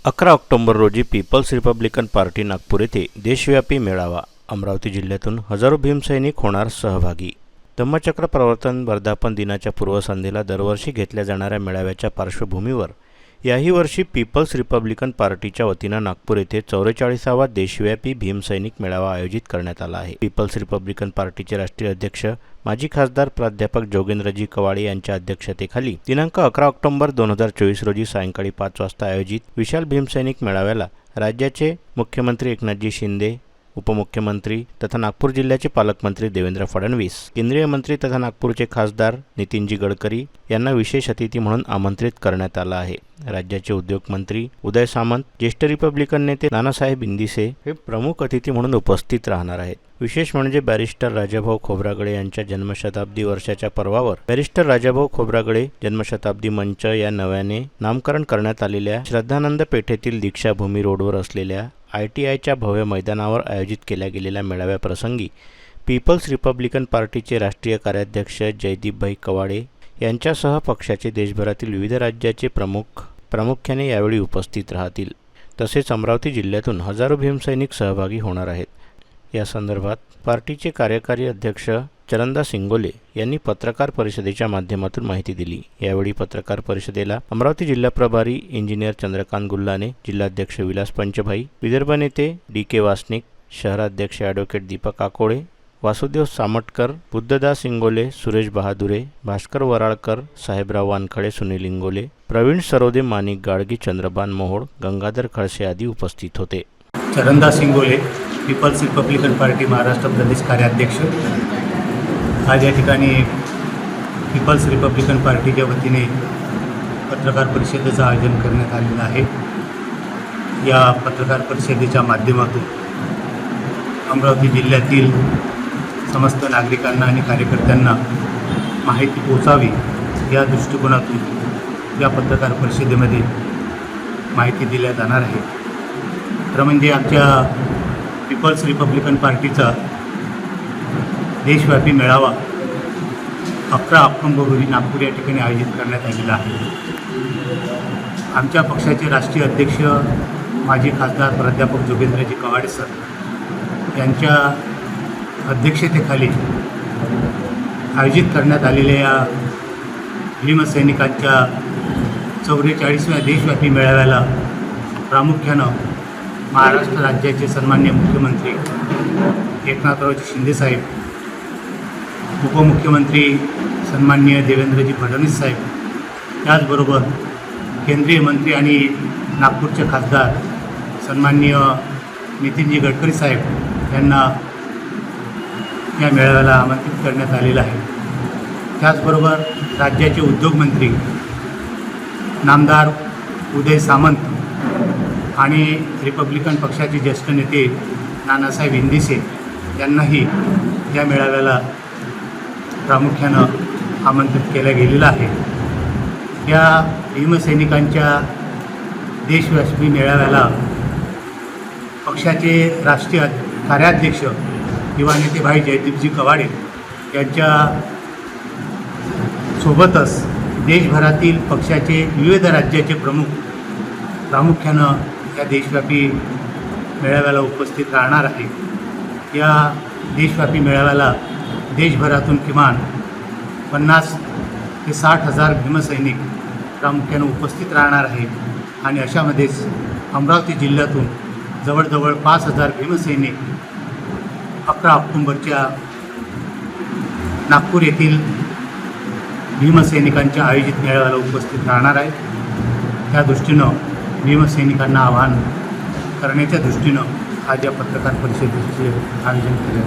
11 October रोजी people's republican party Nagpur येथे देशव्यापी मेळावा. अमरावती जिल्ह्यातून हजारो भीमसैनिक होणार सहभागी. धम्मचक्र प्रवर्तन वर्धापन दिनाच्या पूर्वसंध्येला दरवर्षी घेतल्या जाणाऱ्या मेळाव्याच्या पार्श्वभूमीवर याही वर्षी पीपल्स रिपब्लिकन पार्टीच्या वतीनं नागपूर येथे 44वा देशव्यापी भीमसैनिक मेळावा आयोजित करण्यात आला आहे. पीपल्स रिपब्लिकन पार्टीचे राष्ट्रीय अध्यक्ष माजी खासदार प्राध्यापक जोगेंद्रजी कवाडे यांच्या अध्यक्षतेखाली दिनांक 11 ऑक्टोबर 2024 रोजी सायंकाळी 5 वाजता आयोजित विशाल भीमसैनिक मेळाव्याला राज्याचे मुख्यमंत्री एकनाथजी शिंदे, उपमुख्यमंत्री तथा नागपूर जिल्ह्याचे पालकमंत्री देवेंद्र फडणवीस, केंद्रीय मंत्री तथा नागपूरचे खासदार नितीनजी गडकरी यांना विशेष अतिथी म्हणून आमंत्रित करण्यात आलं आहे. राज्याचे उद्योग मंत्री उदय सामंत, ज्येष्ठ रिपब्लिकन नेते नानासाहेब इंदिसे हे प्रमुख अतिथी म्हणून उपस्थित राहणार आहेत. विशेष म्हणजे बॅरिस्टर राजाभाऊ खोब्रागडे यांच्या जन्मशताब्दी वर्षाच्या पर्वावर बॅरिस्टर राजाभाऊ खोब्रागडे जन्मशताब्दी मंच या नव्याने नामकरण करण्यात आलेल्या श्रद्धानंद पेठेतील दीक्षाभूमी रोडवर असलेल्या ITIच्या भव्य मैदानावर आयोजित केल्या गेलेल्या मेळाव्याप्रसंगी पीपल्स रिपब्लिकन पार्टीचे राष्ट्रीय कार्याध्यक्ष जयदीपभाई कवाडे यांच्यासह पक्षाचे देशभरातील विविध राज्याचे प्रामुख्याने यावेळी उपस्थित राहतील. तसेच अमरावती जिल्ह्यातून हजारो भीमसैनिक सहभागी होणार आहेत. या संदर्भात पार्टीचे कार्यकारी अध्यक्ष चरणदास इंगोले यांनी पत्रकार परिषदेच्या माध्यमातून माहिती दिली. यावेळी पत्रकार परिषदेला अमरावती जिल्हा प्रभारी इंजिनियर चंद्रकांत गुल्लाने, जिल्हाध्यक्ष विलास पंचभाई, विदर्भ नेते DK वासनिक, शहराध्यक्ष ॲडव्होकेट दीपक आकोळे, वासुदेव सामटकर, बुद्धदास इंगोले, सुरेश बहादुरे, भास्कर वराळकर, साहेबराव वानखडे, सुनील इंगोले, प्रवीण सरोदे, माणिक गाडगी, चंद्रबान मोहोळ, गंगाधर खळसे आदी उपस्थित होते. Charandas Ingole, people's republican party Maharashtra प्रदेश कार्याध्यक्ष. आज या ठिकाणी पीपल्स रिपब्लिकन पार्टीच्या वतीने पत्रकार परिषदेचं आयोजन करण्यात आलेलं आहे. या पत्रकार परिषदेच्या माध्यमातून अमरावती जिल्ह्यातील समस्त नागरिकांना आणि कार्यकर्त्यांना माहिती पोचावी या दृष्टिकोनातून या पत्रकार परिषदेमध्ये माहिती दिल्या जाणार आहे. तर म्हणजे आमच्या पीपल्स रिपब्लिकन पार्टीचा देशव्यापी मेळावा 11 ऑक्टोबर रोजी नागपूर या ठिकाणी आयोजित करण्यात आलेला आहे. आमच्या पक्षाचे राष्ट्रीय अध्यक्ष माजी खासदार प्राध्यापक जोगेंद्रजी कवाडे सर यांच्या अध्यक्षतेखाली आयोजित करण्यात आलेल्या या भीमसैनिकांच्या 44व्या देशव्यापी मेळाव्याला प्रामुख्यानं महाराष्ट्र राज्याचे सन्माननीय मुख्यमंत्री एकनाथरावजी शिंदेसाहेब, उपमुख्यमंत्री सन्माननीय देवेंद्रजी फडणवीस साहेब, त्याचबरोबर केंद्रीय मंत्री आणि नागपूरचे खासदार सन्माननीय नितीनजी गडकरी साहेब यांना या मेळाव्याला आमंत्रित करण्यात आलेलं आहे. त्याचबरोबर राज्याचे उद्योगमंत्री नामदार उदय सामंत आणि रिपब्लिकन पक्षाचे ज्येष्ठ नेते नानासाहेब इंदिसे यांनाही या मेळाव्याला प्रामुख्यानं आमंत्रित केलं गेलेलं आहे. या भीमसैनिकांच्या देशव्यापी मेळाव्याला पक्षाचे राष्ट्रीय कार्याध्यक्ष युवा नेते भाई जयदीपजी कवाडे यांच्या सोबतच देशभरातील पक्षाचे विविध राज्याचे प्रामुख्यानं या देशव्यापी मेळाव्याला उपस्थित राहणार आहे. या देशव्यापी मेळाव्याला देशभरातून किमान 50 ते 60 हजार भीमसैनिक प्रामुख्यानं उपस्थित राहणार आहे. आणि अशामध्येच अमरावती जिल्ह्यातून जवळजवळ 5000 भीमसैनिक 11 ऑक्टोबरच्या नागपूर येथील भीमसैनिकांच्या आयोजित मेळाव्याला उपस्थित राहणार आहे. त्या दृष्टीनं भीमसैनिकांना आवाहन करण्याच्या दृष्टीनं आज या पत्रकार परिषदेचे आयोजन केले.